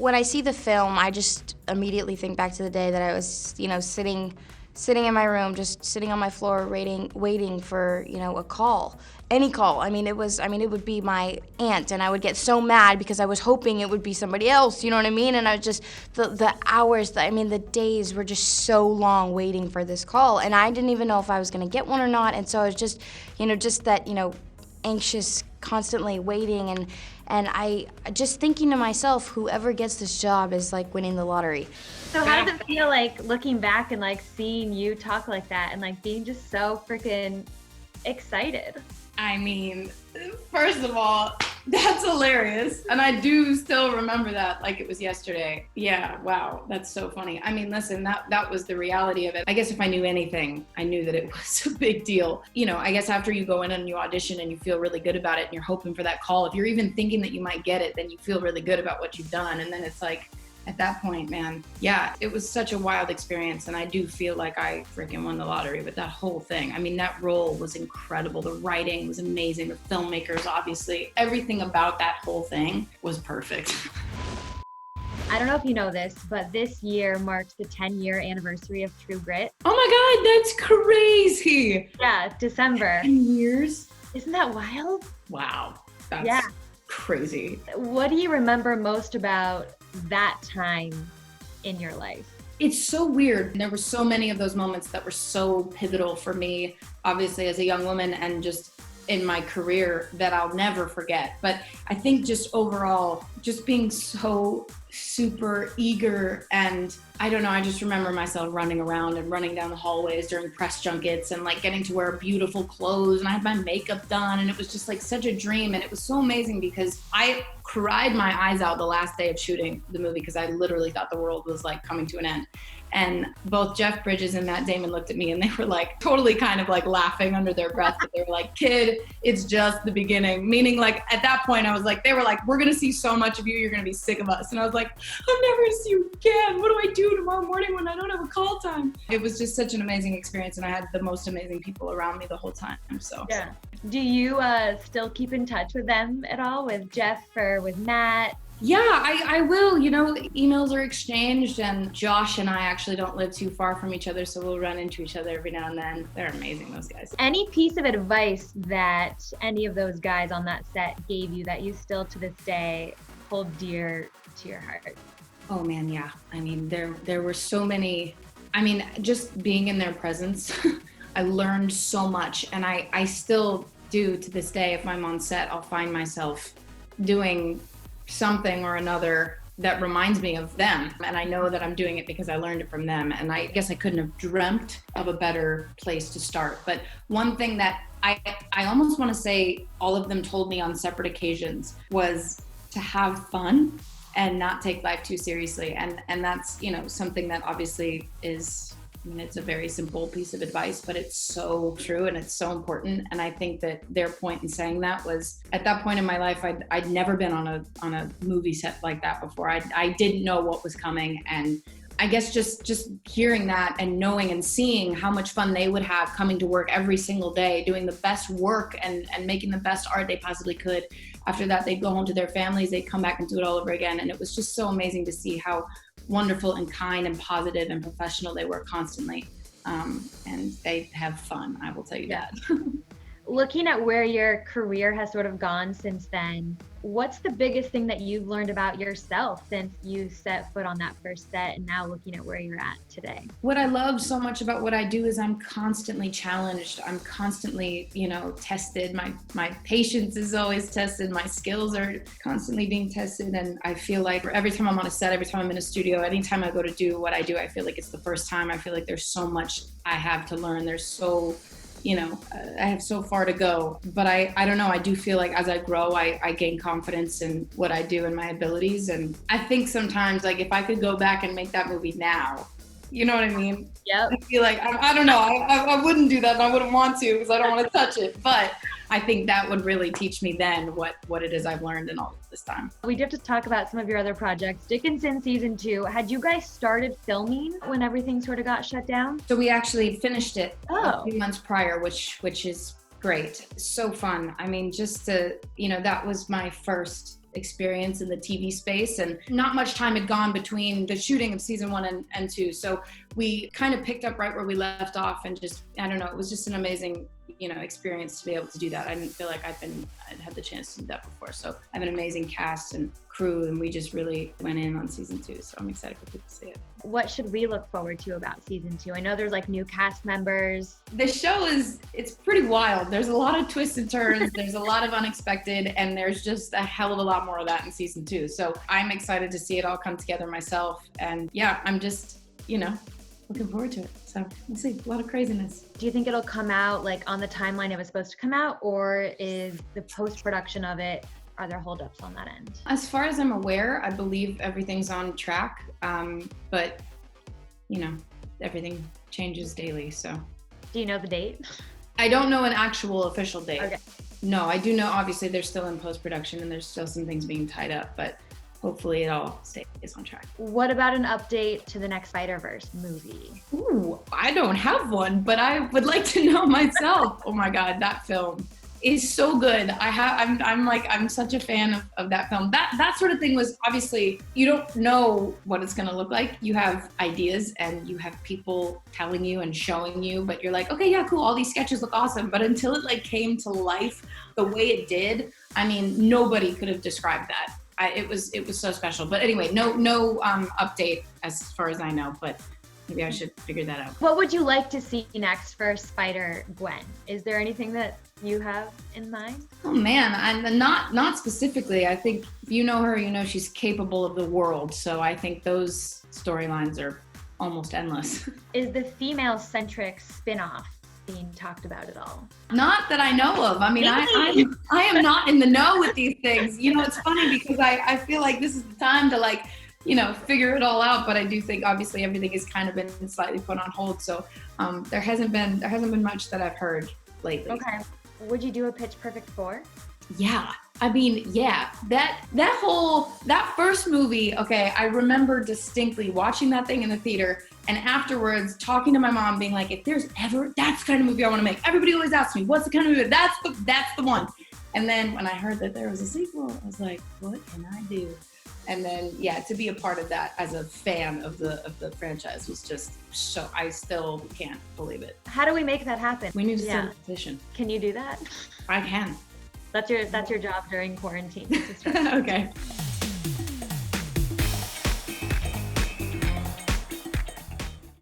when I see the film, I just immediately think back to the day that I was, sitting in my room, just sitting on my floor, waiting for, a call, any call. It would be my aunt, and I would get so mad because I was hoping it would be somebody else. You know what I mean? And I was just the hours, the days were just so long waiting for this call, and I didn't even know if I was gonna get one or not. And so I was just, just that, anxious, constantly waiting, and I just thinking to myself, whoever gets this job is like winning the lottery. So how does it feel like looking back and like seeing you talk like that and like being just so freaking excited? First of all, that's hilarious. And I do still remember that like it was yesterday. Yeah, wow, that's so funny. Listen, that was the reality of it. I guess if I knew anything, I knew that it was a big deal. I guess after you go in and you audition and you feel really good about it and you're hoping for that call, if you're even thinking that you might get it, then you feel really good about what you've done. And then it's like, at that point, man, yeah, it was such a wild experience, and I do feel like I freaking won the lottery with that whole thing. That role was incredible. The writing was amazing. The filmmakers, obviously, everything about that whole thing was perfect. I don't know if you know this, but this year marks the 10-year anniversary of True Grit. Oh my God, that's crazy. Yeah, December. 10 years? Isn't that wild? Wow, that's crazy. What do you remember most about that time in your life? It's so weird. There were so many of those moments that were so pivotal for me, obviously as a young woman and just in my career, that I'll never forget. But I think just overall, just being so super eager, and I don't know, I just remember myself running around and running down the hallways during press junkets and like getting to wear beautiful clothes, and I had my makeup done, and it was just like such a dream. And it was so amazing because I cried my eyes out the last day of shooting the movie because I literally thought the world was like coming to an end. And both Jeff Bridges and Matt Damon looked at me and they were like totally kind of like laughing under their breath, but they were like, kid, it's just the beginning. Meaning like at that point I was like, they were like, we're gonna see so much of you, you're gonna be sick of us. And I was like, I'm never gonna see you again. What do I do tomorrow morning when I don't have a call time? It was just such an amazing experience, and I had the most amazing people around me the whole time, so. Yeah. Do you still keep in touch with them at all, with Jeff or with Matt? Yeah, I will. Emails are exchanged, and Josh and I actually don't live too far from each other, so we'll run into each other every now and then. They're amazing, those guys. Any piece of advice that any of those guys on that set gave you that you still to this day hold dear to your heart? Oh man, yeah. There were so many, just being in their presence, I learned so much, and I still do to this day. If I'm on set, I'll find myself doing something or another that reminds me of them, and I know that I'm doing it because I learned it from them. And I guess I couldn't have dreamt of a better place to start. But one thing that I almost want to say all of them told me on separate occasions was to have fun and not take life too seriously. And that's, something that obviously is, it's a very simple piece of advice, but it's so true and it's so important. And I think that their point in saying that was, at that point in my life, I'd never been on a movie set like that before. I didn't know what was coming. And I guess just hearing that and knowing and seeing how much fun they would have coming to work every single day, doing the best work and making the best art they possibly could. After that, they'd go home to their families, they'd come back and do it all over again. And it was just so amazing to see how wonderful and kind and positive and professional they were constantly. And they have fun, I will tell you that. Looking at where your career has sort of gone since then, what's the biggest thing that you've learned about yourself since you set foot on that first set, and now looking at where you're at today? What I love so much about what I do is I'm constantly challenged. I'm constantly, tested. My patience is always tested. My skills are constantly being tested. And I feel like every time I'm on a set, every time I'm in a studio, anytime I go to do what I do, I feel like it's the first time. I feel like there's so much I have to learn. There's so I have so far to go, but I don't know. I do feel like as I grow, I gain confidence in what I do and my abilities. And I think sometimes, like, if I could go back and make that movie now, you know what I mean? Yep. I feel like, I don't know. I wouldn't do that, and I wouldn't want to because I don't want to touch it. But I think that would really teach me then what it is I've learned in all this time. We do have to talk about some of your other projects. Dickinson season 2, had you guys started filming when everything sort of got shut down? So we actually finished it a few months prior, which is great. So fun. Just to, that was my first experience in the TV space, and not much time had gone between the shooting of season 1 and 2. So we kind of picked up right where we left off, and just, I don't know, it was just an amazing, experience to be able to do that. I didn't feel like I'd had the chance to do that before. So I have an amazing cast and crew, and we just really went in on season 2. So I'm excited for people to see it. What should we look forward to about season 2? I know there's like new cast members. The show it's pretty wild. There's a lot of twists and turns. There's a lot of unexpected, and there's just a hell of a lot more of that in season 2. So I'm excited to see it all come together myself. And yeah, I'm just, looking forward to it. So we'll see. A lot of craziness. Do you think it'll come out like on the timeline it was supposed to come out, or is the post-production of it, are there holdups on that end? As far as I'm aware, I believe everything's on track. But everything changes daily. So Do you know the date? I don't know an actual official date. Okay. No, I do know obviously they're still in post-production and there's still some things being tied up, but hopefully it all stays on track. What about an update to the next Spiderverse movie? Ooh, I don't have one, but I would like to know myself. Oh my God, that film is so good. I'm such a fan of that film. That sort of thing was obviously, you don't know what it's gonna look like. You have ideas and you have people telling you and showing you, but you're like, okay, yeah, cool. All these sketches look awesome. But until it came to life the way it did, I mean, nobody could have described that. It was so special. But anyway, no update as far as I know, but maybe I should figure that out. What would you like to see next for Spider-Gwen? Is there anything that you have in mind? Oh man, I'm not specifically. I think if you know her, you know she's capable of the world. So I think those storylines are almost endless. Is the female-centric spin-off being talked about at all? Not that I know of. I mean, I am not in the know with these things. It's funny because I feel like this is the time to figure it all out. But I do think obviously everything has kind of been slightly put on hold. So there hasn't been much that I've heard lately. Okay. Would you do a Pitch Perfect 4? Yeah. I mean, yeah, that first movie, okay, I remember distinctly watching that thing in the theater and afterwards talking to my mom being like, if there's ever, that's the kind of movie I want to make. Everybody always asks me, what's the kind of movie? That's the one. And then when I heard that there was a sequel, I was like, what can I do? And then, yeah, to be a part of that as a fan of the franchise was just so, I still can't believe it. How do we make that happen? We need to send a petition. Can you do that? I can. That's your job during quarantine. Okay.